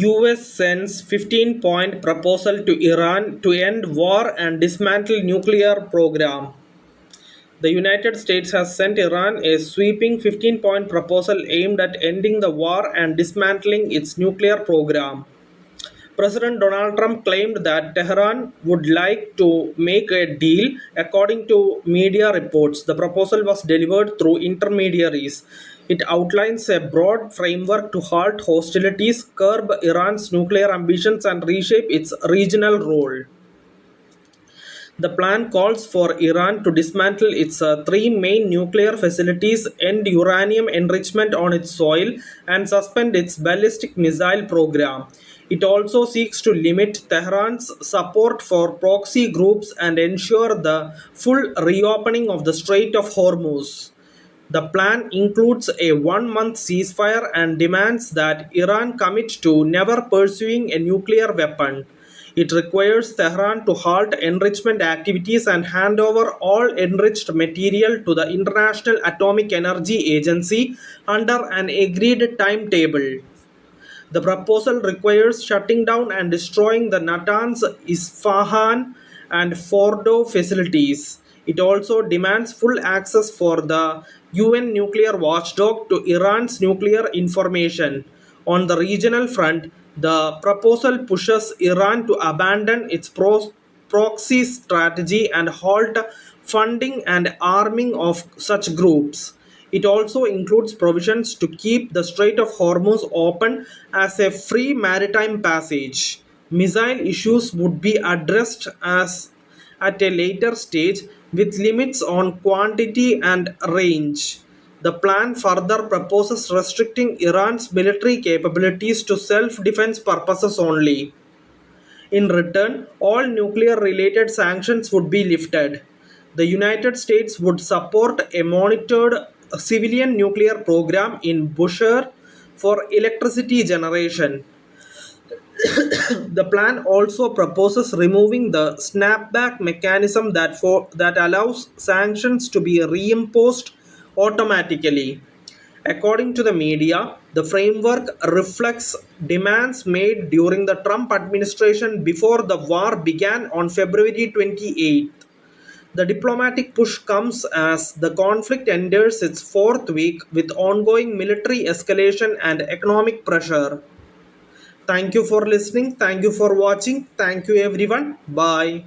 US sends 15-point proposal to Iran to end war and dismantle nuclear program. The United States has sent Iran a sweeping 15-point proposal aimed at ending the war and dismantling its nuclear program. President Donald Trump claimed that Tehran would like to make a deal. According to media reports, the proposal was delivered through intermediaries. It outlines a broad framework to halt hostilities, curb Iran's nuclear ambitions, and reshape its regional role. The plan calls for Iran to dismantle its three main nuclear facilities, end uranium enrichment on its soil, and suspend its ballistic missile program. It also seeks to limit Tehran's support for proxy groups and ensure the full reopening of the Strait of Hormuz. The plan includes a 1 month ceasefire and demands that Iran commit to never pursuing a nuclear weapon. It requires Tehran to halt enrichment activities and hand over all enriched material to the International Atomic Energy Agency under an agreed timetable. The proposal requires shutting down and destroying the Natanz, Isfahan, and Fordo facilities. It also demands full access for the UN nuclear watchdog to Iran's nuclear information. On the regional front, the proposal pushes Iran to abandon its proxy strategy and halt funding and arming of such groups. It also includes provisions to keep the Strait of Hormuz open as a free maritime passage. Missile issues would be addressed as at a later stage with limits on quantity and range. The plan further proposes restricting Iran's military capabilities to self-defense purposes only. In return, all nuclear related sanctions would be lifted. The United States would support a monitored civilian nuclear program in Bushehr for electricity generation. The plan also proposes removing the snapback mechanism that allows sanctions to be reimposed automatically. According to the media, the framework reflects demands made during the Trump administration before the war began on February 28th. The diplomatic push comes as the conflict enters its fourth week with ongoing military escalation and economic pressure. Thank you for listening. Thank you for watching. Thank you, everyone. Bye.